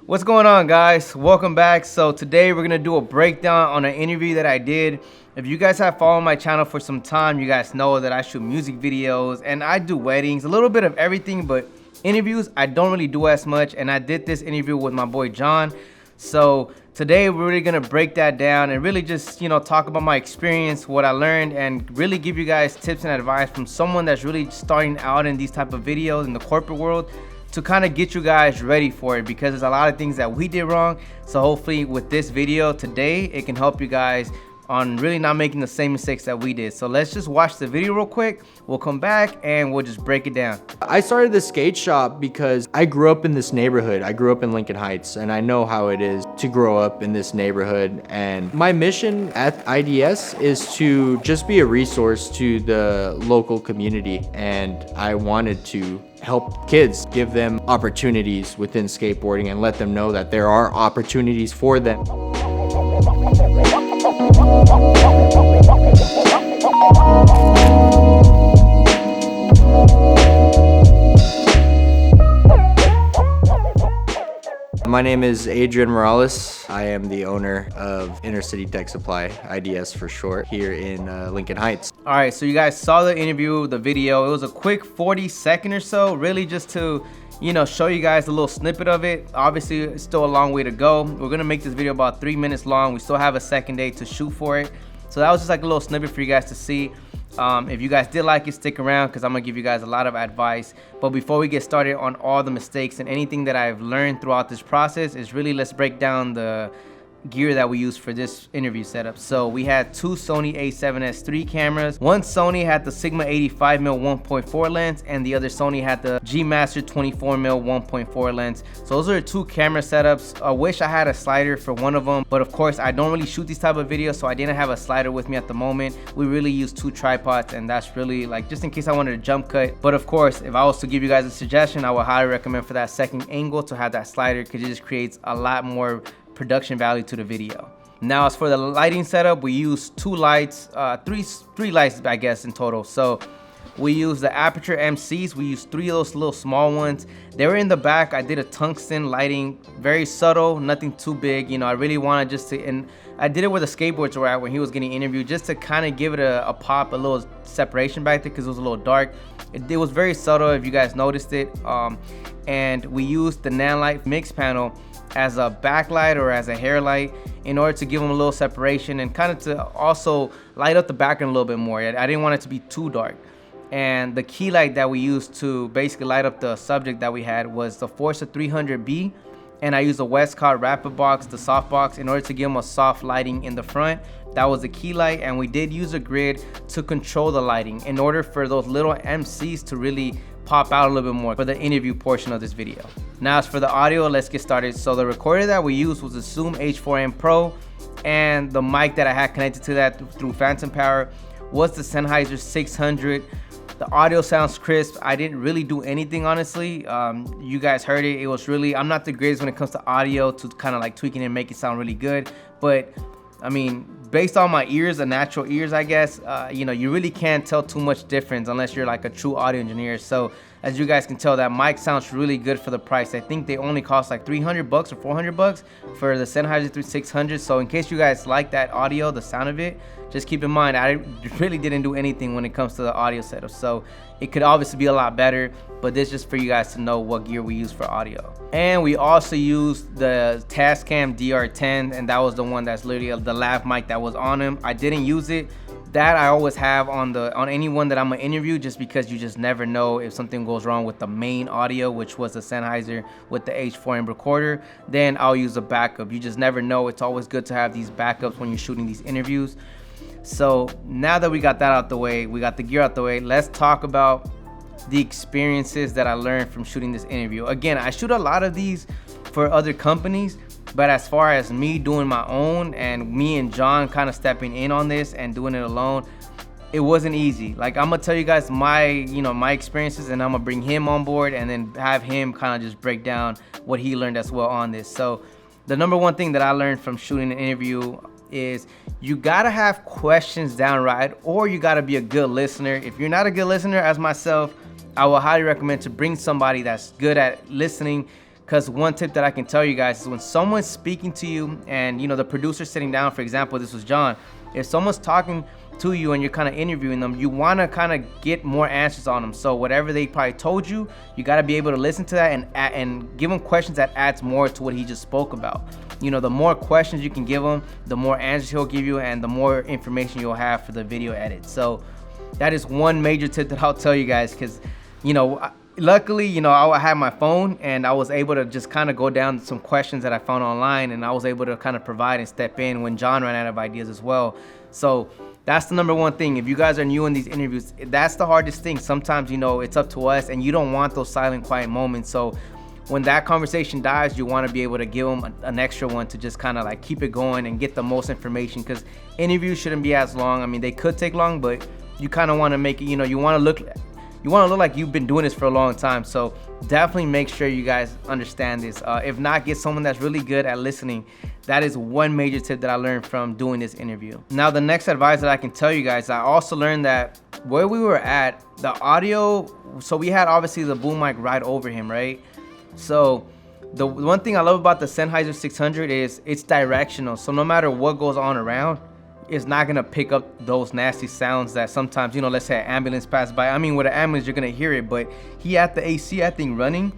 What's going on, guys? Welcome back. So today we're gonna do a breakdown on an interview that I did. If you guys have followed my channel for some time, you guys know that I shoot music videos and I do weddings, a little bit of everything, but interviews I don't really do as much. And I did this interview with my boy John. So today we're really gonna break that down and really just, talk about my experience, what I learned, and really give you guys tips and advice from someone that's really starting out in these type of videos in the corporate world, to kind of get you guys ready for it, because there's a lot of things that we did wrong. So hopefully with this video today, it can help you guys on really not making the same mistakes that we did. So let's just watch the video real quick. We'll come back and we'll just break it down. I started the skate shop because I grew up in this neighborhood. I grew up in Lincoln Heights, and I know how it is to grow up in this neighborhood. And my mission at IDS is to just be a resource to the local community. And I wanted to help kids, give them opportunities within skateboarding and let them know that there are opportunities for them. My name is Adrian Morales. I am the owner of Inner City Deck Supply, IDS for short, here in Lincoln Heights. All right, so you guys saw the interview, the video. It was a quick 40-second or so, really just to, show you guys a little snippet of it. Obviously, it's still a long way to go. We're gonna make this video about 3 minutes long. We still have a second day to shoot for it. So that was just like a little snippet for you guys to see. If you guys did like it, stick around, because I'm gonna give you guys a lot of advice. But before we get started on all the mistakes and anything that I've learned throughout this process, is really let's break down the gear that we used for this interview setup. So we had two Sony a7S III cameras. One Sony had the Sigma 85mm 1.4 lens, and the other Sony had the G Master 24mm 1.4 lens. So those are two camera setups. I wish I had a slider for one of them, but of course I don't really shoot these type of videos, so I didn't have a slider with me at the moment. We really used two tripods, and that's really like just in case I wanted a jump cut. But of course, if I was to give you guys a suggestion, I would highly recommend for that second angle to have that slider, because it just creates a lot more production value to the video. Now, as for the lighting setup, we used two lights, three lights, I guess, in total. So we used the Aputure MCs. We used three of those little small ones. They were in the back. I did a tungsten lighting, very subtle, nothing too big. I really wanted just to, and I did it where the skateboards were at when he was getting interviewed, just to kind of give it a pop, a little separation back there, because it was a little dark. It was very subtle, if you guys noticed it. And we used the Nanlite mix panel as a backlight or as a hair light in order to give them a little separation, and kind of to also light up the background a little bit more. I didn't want it to be too dark. And the key light that we used to basically light up the subject that we had was the Forza 300B, and I used the Westcott Rapid Box, the soft box, in order to give them a soft lighting in the front. That was the key light, and we did use a grid to control the lighting in order for those little MCs to really pop out a little bit more for the interview portion of this video. Now, as for the audio, let's get started. So the recorder that we used was the Zoom H4n Pro, and the mic that I had connected to that through phantom power was the Sennheiser 600. The audio sounds crisp. I didn't really do anything, honestly. You guys heard it. It was really, I'm not the greatest when it comes to audio, to kind of like tweaking and make it sound really good, but I mean, based on my ears, the natural ears, I guess, you really can't tell too much difference unless you're like a true audio engineer. So as you guys can tell, that mic sounds really good for the price. I think they only cost like $300 or $400 for the Sennheiser 600. So in case you guys like that audio, the sound of it, just keep in mind, I really didn't do anything when it comes to the audio setup. So it could obviously be a lot better, but this is just for you guys to know what gear we use for audio. And we also used the Tascam DR10, and that was the one that's literally the lav mic that was on him. I didn't use it. That I always have on anyone that I'm gonna interview, just because you just never know if something goes wrong with the main audio, which was the Sennheiser with the H4n recorder. Then I'll use a backup. You just never know. It's always good to have these backups when you're shooting these interviews. So now that we got that out the way, we got the gear out the way, let's talk about the experiences that I learned from shooting this interview. Again, I shoot a lot of these for other companies, but as far as me doing my own and me and John kind of stepping in on this and doing it alone, it wasn't easy. Like, I'm gonna tell you guys my my experiences, and I'm gonna bring him on board and then have him kind of just break down what he learned as well on this. So the number one thing that I learned from shooting an interview is you gotta have questions down right, or you gotta be a good listener. If you're not a good listener, as myself, I will highly recommend to bring somebody that's good at listening, Because one tip that I can tell you guys is when someone's speaking to you and, you know, the producer's sitting down, for example, this was John. If someone's talking to you and you're kind of interviewing them, you want to kind of get more answers on them. So whatever they probably told you, you got to be able to listen to that and give them questions that adds more to what he just spoke about. You know, the more questions you can give him, the more answers he'll give you, and the more information you'll have for the video edit. So that is one major tip that I'll tell you guys, because, you know, luckily, you know, I had my phone and I was able to just kind of go down some questions that I found online, and I was able to kind of provide and step in when John ran out of ideas as well. So that's the number one thing. If you guys are new in these interviews, that's the hardest thing. Sometimes, you know, it's up to us and you don't want those silent, quiet moments. So when that conversation dies, you want to be able to give them an extra one to just kind of like keep it going and get the most information, because interviews shouldn't be as long. I mean, they could take long, but you kind of want to make it, you know, you want to look like you've been doing this for a long time. So definitely make sure you guys understand this. If not, get someone that's really good at listening. That is one major tip that I learned from doing this interview. Now, the next advice that I can tell you guys, I also learned that where we were at, the audio, so we had obviously the boom mic right over him, right? So the one thing I love about the Sennheiser 600 is it's directional. So no matter what goes on around, it's not gonna pick up those nasty sounds that sometimes, you know, let's say an ambulance passed by. I mean, with an ambulance, you're gonna hear it, but he had the AC, I think, running.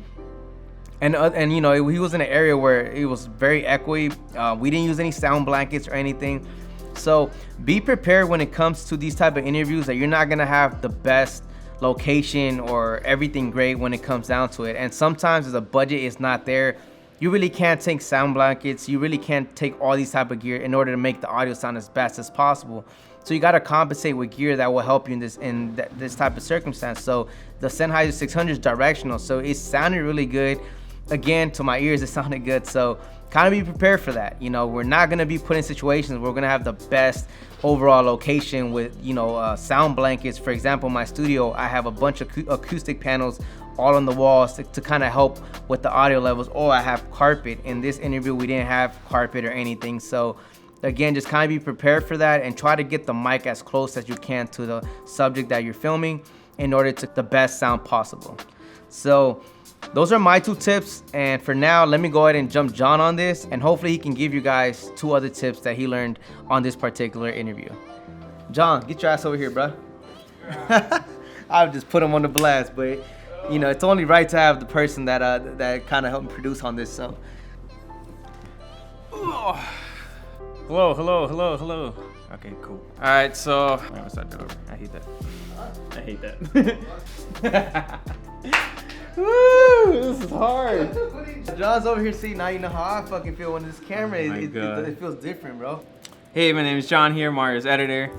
And you know, he was in an area where it was very echoey. We didn't use any sound blankets or anything. So be prepared when it comes to these type of interviews that you're not gonna have the best location or everything great when it comes down to it. And sometimes if the budget is not there, you really can't take sound blankets. You really can't take all these type of gear in order to make the audio sound as best as possible. So you got to compensate with gear that will help you in this type of circumstance. So the Sennheiser 600 is directional, so it sounded really good. Again, to my ears, it sounded good. So kind of be prepared for that. You know, we're not gonna be put in situations where we're gonna have the best overall location with, you know, sound blankets. For example, my studio, I have a bunch of acoustic panels all on the walls to kind of help with the audio levels, or I have carpet. In this interview, we didn't have carpet or anything. So again, just kind of be prepared for that and try to get the mic as close as you can to the subject that you're filming in order to the best sound possible. So those are my 2 tips, and for now, let me go ahead and jump John on this, and hopefully he can give you guys 2 other tips that he learned on this particular interview. John, get your ass over here, bro. I'll just put him on the blast, but you know, it's only right to have the person that kind of helped me produce on this. So Hello. Okay, cool. All right, so wait, what's that door? I hate that. Woo, this is hard. John's over here. See, now you know how I fucking feel when this camera it feels different, bro. Hey, my name is John here, Mario's editor.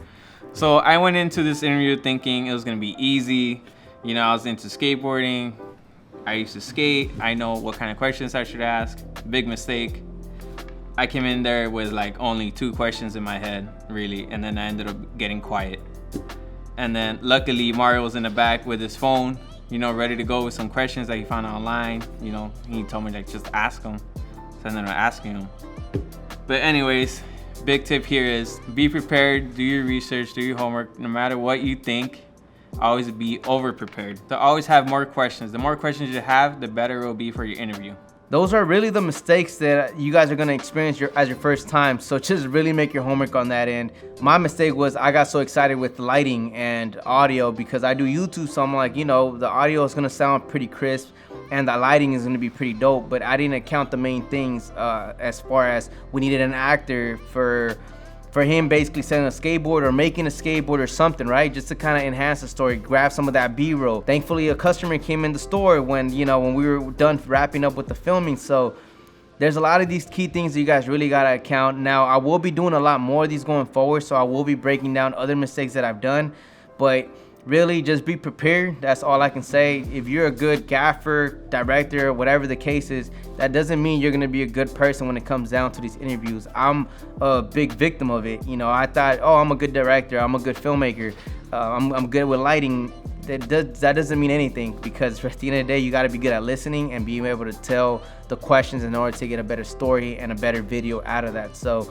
So I went into this interview thinking it was gonna be easy. You know, I was into skateboarding. I used to skate. I know what kind of questions I should ask. Big mistake. I came in there with like only 2 questions in my head, really, and then I ended up getting quiet. And then luckily Mario was in the back with his phone, you know, ready to go with some questions that he found online. You know, he told me like just ask him. So I ended up asking him. But anyways, big tip here is be prepared, do your research, do your homework. No matter what you think, always be over prepared. To always have more questions. The more questions you have, the better it will be for your interview. Those are really the mistakes that you guys are gonna experience as your first time. So just really make your homework on that end. My mistake was I got so excited with lighting and audio because I do YouTube. So I'm like, you know, the audio is gonna sound pretty crisp and the lighting is gonna be pretty dope. But I didn't account the main things as far as we needed an actor for him basically selling a skateboard or making a skateboard or something, right? Just to kind of enhance the story, grab some of that B-roll. Thankfully, a customer came in the store when we were done wrapping up with the filming. So there's a lot of these key things that you guys really gotta account. Now, I will be doing a lot more of these going forward, so I will be breaking down other mistakes that I've done, but really just be prepared. That's all I can say. If you're a good gaffer, director, whatever the case is, that doesn't mean you're gonna be a good person when it comes down to these interviews. I'm a big victim of it. You know, I thought, oh, I'm a good director, I'm a good filmmaker, I'm good with lighting. That doesn't mean anything, because at the end of the day, you gotta be good at listening and being able to tell the questions in order to get a better story and a better video out of that. So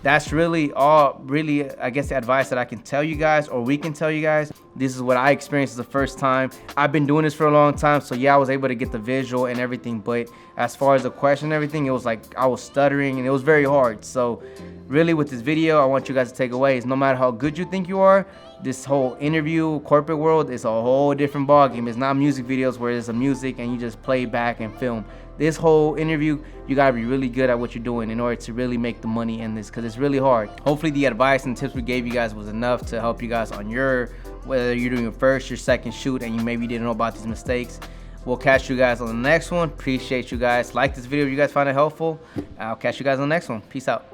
that's really all, really, I guess, the advice that I can tell you guys, or we can tell you guys. This is what I experienced the first time. I've been doing this for a long time, so yeah, I was able to get the visual and everything, but as far as the question and everything, it was like I was stuttering and it was very hard. So really with this video, I want you guys to take away is no matter how good you think you are, this whole interview corporate world is a whole different ballgame. It's not music videos where there's a music and you just play back and film. This whole interview, you gotta be really good at what you're doing in order to really make the money in this, because it's really hard. Hopefully the advice and tips we gave you guys was enough to help you guys on your, whether you're doing your first, your second shoot and you maybe didn't know about these mistakes. We'll catch you guys on the next one. Appreciate you guys. Like this video if you guys find it helpful. I'll catch you guys on the next one. Peace out.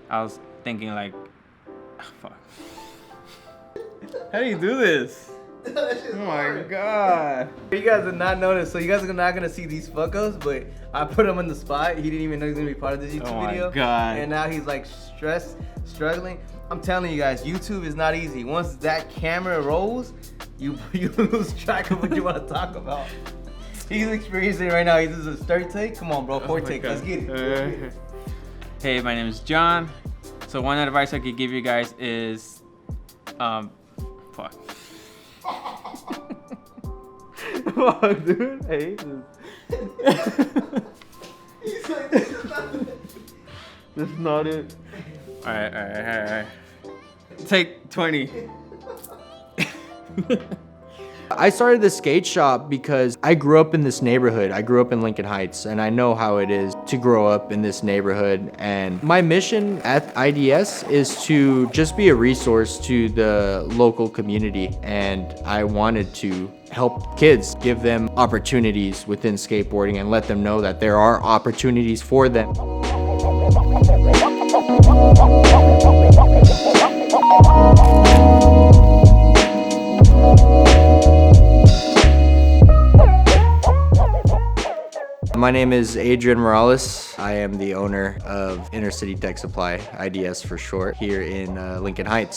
I was thinking like, fuck. How do you do this? Oh my god. You guys did not notice, so you guys are not gonna see these fuckos, but I put him on the spot. He didn't even know he was gonna be part of this YouTube video. Oh my god. And now he's like struggling. I'm telling you guys, YouTube is not easy. Once that camera rolls, you lose track of what you want to talk about. He's experiencing it right now. This is his third take. Come on, bro. Fourth take. Let's get it. Hey, my name is John. So one advice I could give you guys is, fuck. Fuck, dude. I hate this. He's like, this is not it. All right. Take 20. I started the skate shop because I grew up in this neighborhood. I grew up in Lincoln Heights, and I know how it is to grow up in this neighborhood. And my mission at IDS is to just be a resource to the local community. And I wanted to help kids, give them opportunities within skateboarding and let them know that there are opportunities for them. My name is Adrian Morales. I am the owner of Inner City Tech Supply, IDS for short, here in Lincoln Heights.